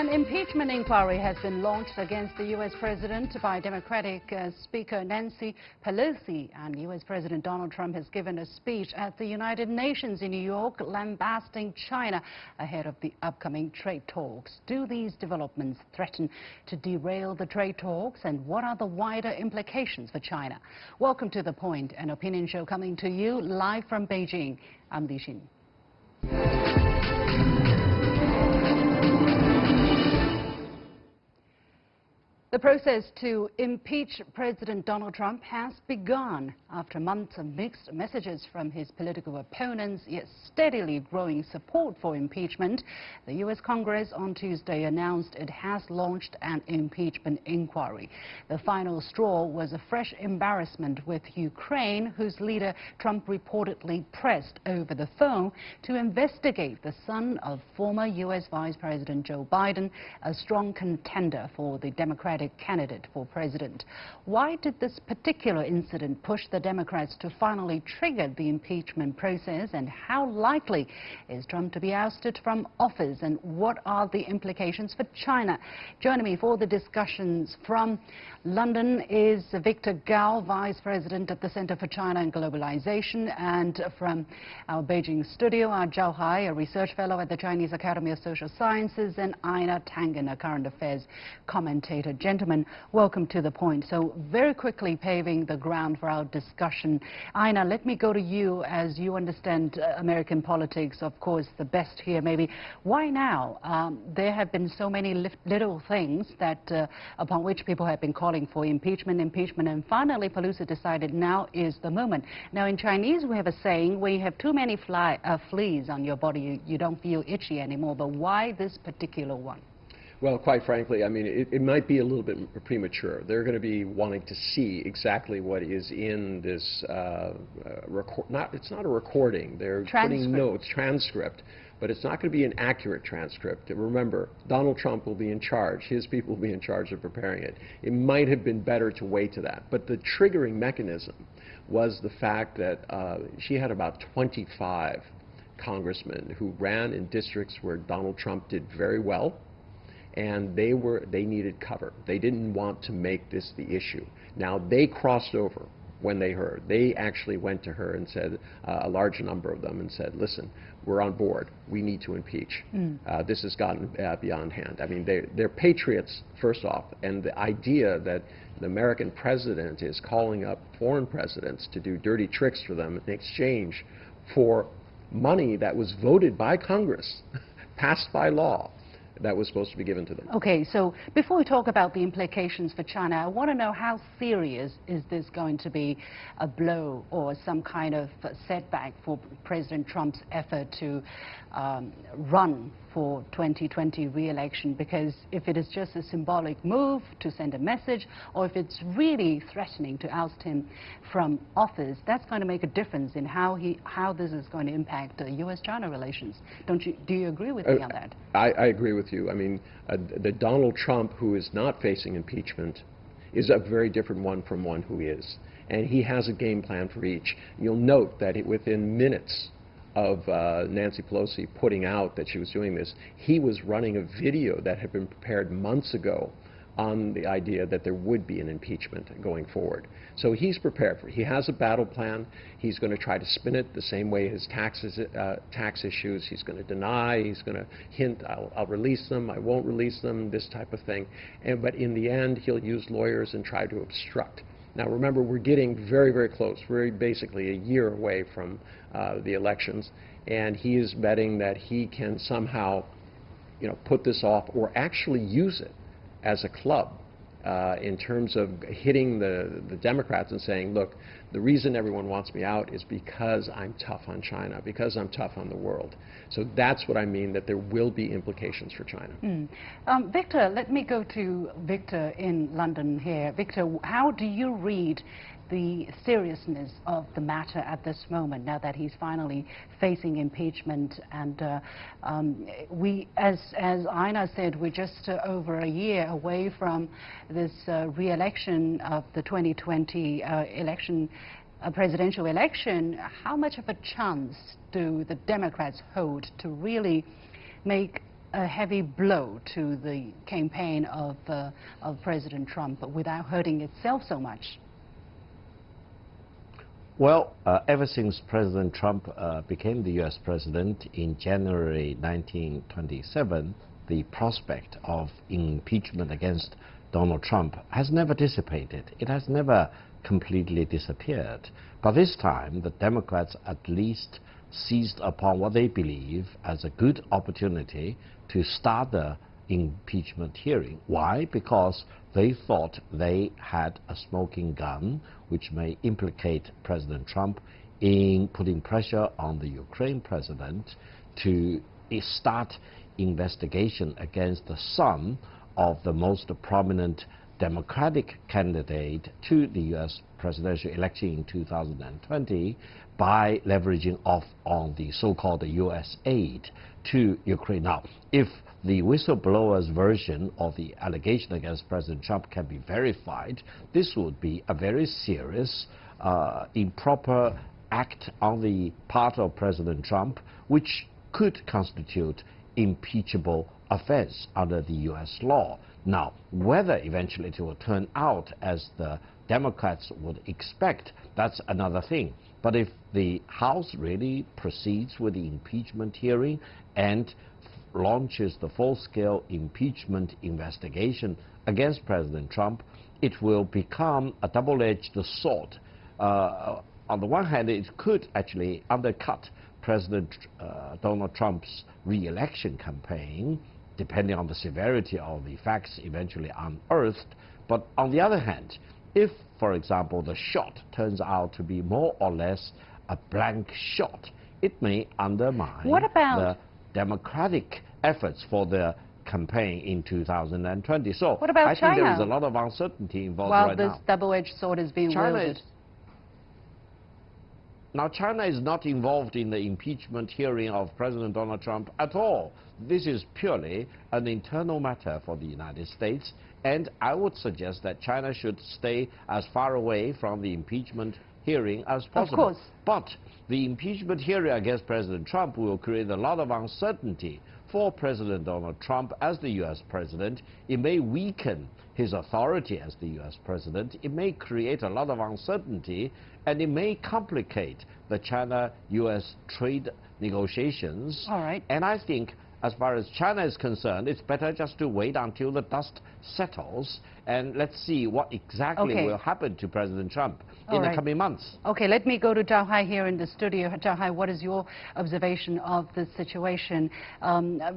An impeachment inquiry has been launched against the U.S. President by Democratic Speaker Nancy Pelosi. And U.S. President Donald Trump has given a speech at the United Nations in New York lambasting China ahead of the upcoming trade talks. Do these developments threaten to derail the trade talks? And what are the wider implications for China? Welcome to The Point, an opinion show coming to you live from Beijing. I'm Li Xin. The process to impeach President Donald Trump has begun after months of mixed messages from his political opponents, yet steadily growing support for impeachment. The U.S. Congress on Tuesday announced it has launched an impeachment inquiry. The final straw was a fresh embarrassment with Ukraine, whose leader Trump reportedly pressed over the phone to investigate the son of former U.S. Vice President Joe Biden, a strong contender for the Democratic candidate for president. Why did this particular incident push the Democrats to finally trigger the impeachment process, and how likely is Trump to be ousted from office, and what are the implications for China? Joining me for the discussions from London is Victor Gao, Vice President at the Center for China and Globalization, and from our Beijing studio are Zhao Hai, a research fellow at the Chinese Academy of Social Sciences, and Einar Tangen, a current affairs commentator. Gentlemen, welcome to The Point. So very quickly paving the ground for our discussion. Einar, let me go to you, as you understand American politics, of course, the best here maybe. Why now? There have been so many little things that upon which people have been calling for impeachment, and finally Pelosi decided now is the moment. Now in Chinese we have a saying, when you have too many fleas on your body, you don't feel itchy anymore. But why this particular one? Well, quite frankly, I mean, it might be a little bit premature. They're going to be wanting to see exactly what is in this it's not a recording. They're putting notes, transcript, but it's not going to be an accurate transcript. Remember, Donald Trump will be in charge. His people will be in charge of preparing it. It might have been better to wait to that. But the triggering mechanism was the fact that she had about 25 congressmen who ran in districts where Donald Trump did very well, and they needed cover. They didn't want to make this the issue. Now, they crossed over when they heard. They actually went to her and said, a large number of them, and said, listen, we're on board. We need to impeach. This has gotten beyond hand. I mean, they're patriots, first off, and the idea that the American president is calling up foreign presidents to do dirty tricks for them in exchange for money that was voted by Congress, passed by law, that was supposed to be given to them. Okay, so before we talk about the implications for China, I want to know how serious is this going to be a blow or some kind of setback for President Trump's effort to run for 2020 re-election? Because if it is just a symbolic move to send a message, or if it's really threatening to oust him from office, that's going to make a difference in how this is going to impact U.S.-China relations. Do you agree with me on that? I agree with you. I mean, the Donald Trump who is not facing impeachment is a very different one from one who is. And he has a game plan for each. You'll note that within minutes of Nancy Pelosi putting out that she was doing this, he was running a video that had been prepared months ago on the idea that there would be an impeachment going forward. So he's prepared for it. He has a battle plan. He's going to try to spin it the same way his tax issues. He's going to deny. He's going to hint, I'll release them, I won't release them, this type of thing. But in the end, he'll use lawyers and try to obstruct. Now remember, we're getting very, very close. We're basically a year away from the elections, and he is betting that he can somehow, put this off or actually use it as a club in terms of hitting the Democrats and saying, look, the reason everyone wants me out is because I'm tough on China, because I'm tough on the world. So that's what I mean, that there will be implications for China. Victor, let me go to Victor in London here. Victor, how do you read the seriousness of the matter at this moment, now that he's finally facing impeachment? And as Einar said, we're just over a year away from this re-election of the 2020 presidential election. How much of a chance do the Democrats hold to really make a heavy blow to the campaign of President Trump without hurting itself so much? Well, ever since President Trump became the U.S. president in January 1927, the prospect of impeachment against Donald Trump has never dissipated. It has never completely disappeared. But this time, the Democrats at least seized upon what they believe as a good opportunity to start the impeachment hearing. Why? Because they thought they had a smoking gun which may implicate President Trump in putting pressure on the Ukraine president to start investigation against the son of the most prominent Democratic candidate to the U.S. presidential election in 2020 by leveraging off on the so-called U.S. aid to Ukraine. Now, if the whistleblower's version of the allegation against President Trump can be verified, this would be a very serious, improper act on the part of President Trump, which could constitute impeachable offense under the U.S. law. Now, whether eventually it will turn out as the Democrats would expect, that's another thing. But if the House really proceeds with the impeachment hearing and launches the full-scale impeachment investigation against President Trump, it will become a double-edged sword. On the one hand, it could actually undercut President Donald Trump's re-election campaign, depending on the severity of the facts eventually unearthed. But on the other hand, if, for example, the shot turns out to be more or less a blank shot, it may undermine the Democratic efforts for the campaign in 2020. So what about I China? think there is a lot of uncertainty involved while right now. While this double-edged sword is being wielded. Now, China is not involved in the impeachment hearing of President Donald Trump at all. This is purely an internal matter for the United States, and I would suggest that China should stay as far away from the impeachment hearing as possible. Of course. But the impeachment hearing against President Trump will create a lot of uncertainty for President Donald Trump as the U.S. president. It may weaken his authority as the U.S. president. It may create a lot of uncertainty, and it may complicate the China-U.S. trade negotiations. All right. And I think, as far as China is concerned, it's better just to wait until the dust settles, and let's see what exactly will happen to President Trump in the coming months. Okay, let me go to Zhao Hai here in the studio. Zhao Hai, what is your observation of the situation?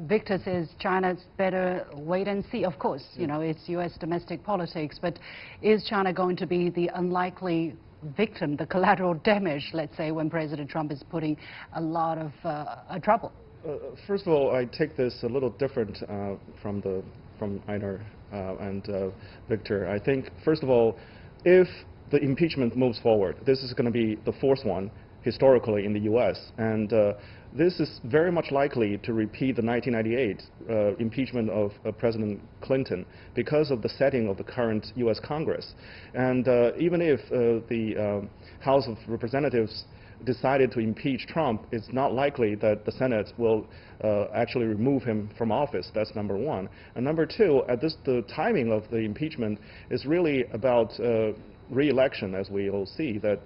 Victor says China's better wait and see. Of course, you know, it's U.S. domestic politics, but is China going to be the unlikely victim, the collateral damage, let's say, when President Trump is putting a lot of trouble? First of all, I take this a little different from Einar and Victor. I think, first of all, if the impeachment moves forward, this is going to be the fourth one historically in the U.S., and this is very much likely to repeat the 1998 impeachment of President Clinton because of the setting of the current U.S. Congress. And even if the House of Representatives decided to impeach Trump, it's not likely that the Senate will actually remove him from office. That's number one. And number two, the timing of the impeachment is really about re-election, as we all see. That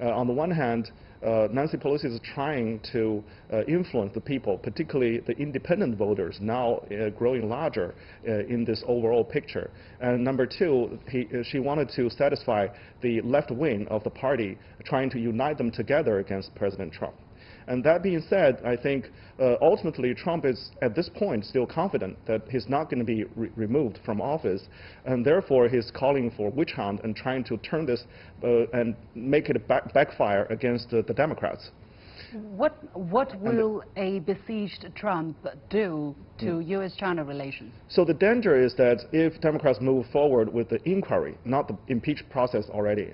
on the one hand, Nancy Pelosi is trying to influence the people, particularly the independent voters, now growing larger in this overall picture. And number two, she wanted to satisfy the left wing of the party, trying to unite them together against President Trump. And that being said, I think ultimately Trump is at this point still confident that he's not going to be removed from office, and therefore he's calling for witch hunt and trying to turn this and make it backfire against the Democrats. What will a besieged Trump do to U.S.-China relations? So the danger is that if Democrats move forward with the inquiry, not the impeach process already,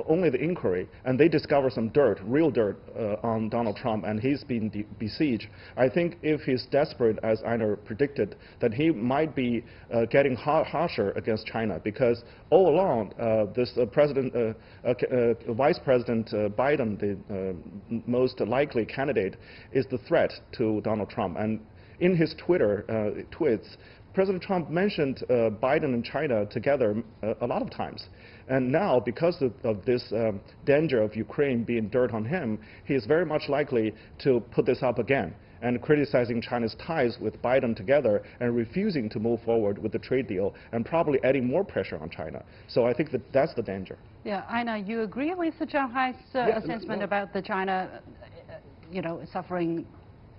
only the inquiry, and they discover some dirt, real dirt, on Donald Trump, and he's been besieged, I think if he's desperate, as Einar predicted, that he might be getting harsher against China, because all along, this Vice President Biden, the most likely candidate, is the threat to Donald Trump. And in his Twitter tweets, President Trump mentioned Biden and China together a lot of times. And now, because of this danger of Ukraine being dirt on him, he is very much likely to put this up again and criticizing China's ties with Biden together and refusing to move forward with the trade deal and probably adding more pressure on China. So I think that's the danger. Yeah, Einar, you agree with Zhao Hai's assessment about the China, suffering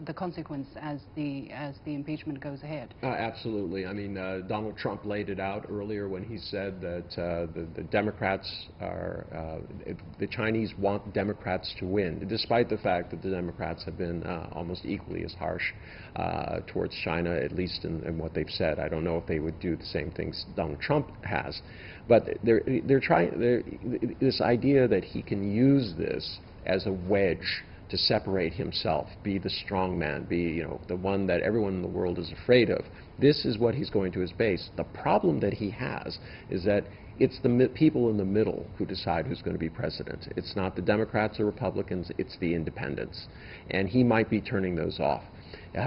the consequence as the impeachment goes ahead? Absolutely. I mean, Donald Trump laid it out earlier when he said that the Democrats the Chinese want Democrats to win, despite the fact that the Democrats have been almost equally as harsh towards China, at least in what they've said. I don't know if they would do the same things Donald Trump has, but they're trying this idea that he can use this as a wedge to separate himself, be the strong man, be the one that everyone in the world is afraid of. This is what he's going to his base. The problem that he has is that it's the people in the middle who decide who's going to be president. It's not the Democrats or Republicans, it's the independents. And he might be turning those off.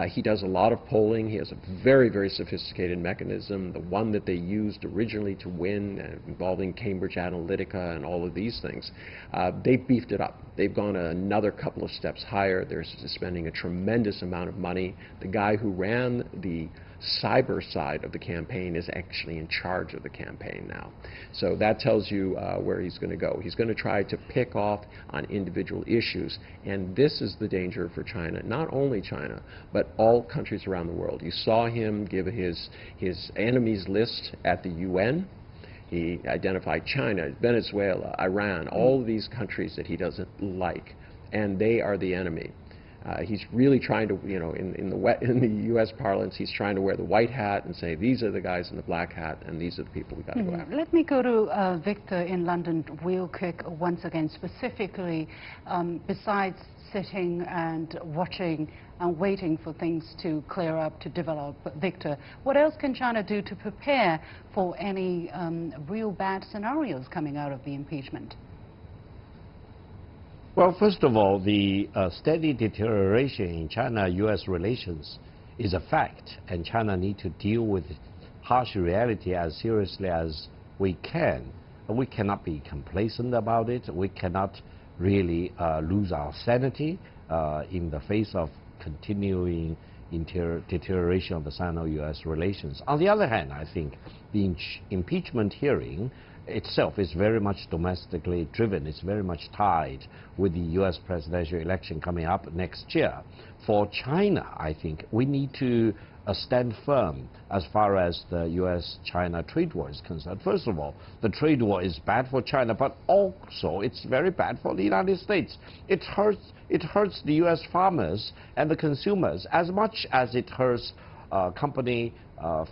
He does a lot of polling. He has a very, very sophisticated mechanism, the one that they used originally to win, involving Cambridge Analytica and all of these things. They've beefed it up. They've gone another couple of steps higher. They're spending a tremendous amount of money. The guy who ran the cyber side of the campaign is actually in charge of the campaign now. So that tells you where he's going to go. He's going to try to pick off on individual issues, and this is the danger for China, not only China, but all countries around the world. You saw him give his enemies list at the UN. He identified China, Venezuela, Iran, all of these countries that he doesn't like, and they are the enemy. He's really trying to, in the U.S. parlance, he's trying to wear the white hat and say, these are the guys in the black hat, and these are the people we got to go after. Let me go to Victor in London real quick once again, specifically, besides sitting and watching and waiting for things to clear up, to develop. Victor, what else can China do to prepare for any real bad scenarios coming out of the impeachment? Well, first of all, the steady deterioration in China-U.S. relations is a fact, and China needs to deal with harsh reality as seriously as we can. We cannot be complacent about it. We cannot really lose our sanity in the face of continuing deterioration of the Sino-U.S. relations. On the other hand, I think the impeachment hearing itself is very much domestically driven. It's very much tied with the U.S. presidential election coming up next year. For China, I think we need to stand firm as far as the U.S.-China trade war is concerned. First of all, the trade war is bad for China, but also it's very bad for the United States. It hurts the U.S. farmers and the consumers as much as it hurts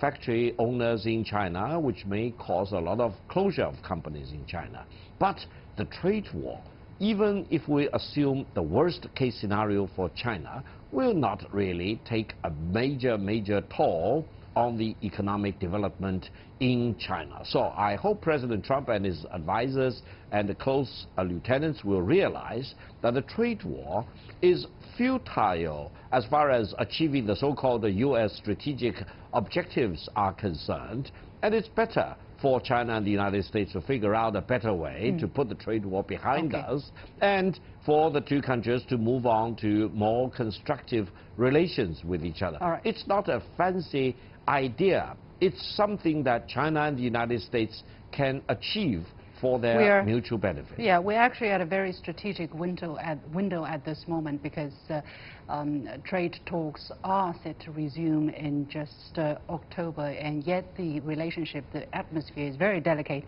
factory owners in China, which may cause a lot of closure of companies in China. But the trade war, even if we assume the worst case scenario for China, will not really take a major toll on the economic development in China. So I hope President Trump and his advisors and the close lieutenants will realize that the trade war is futile as far as achieving the so-called U.S. strategic objectives are concerned, and it's better for China and the United States to figure out a better way to put the trade war behind us, and for the two countries to move on to more constructive relations with each other. All right. It's not a fancy idea. It's something that China and the United States can achieve for their mutual benefit. Yeah, we're actually at a very strategic window at this moment, because trade talks are set to resume in just October, and yet the relationship, the atmosphere is very delicate.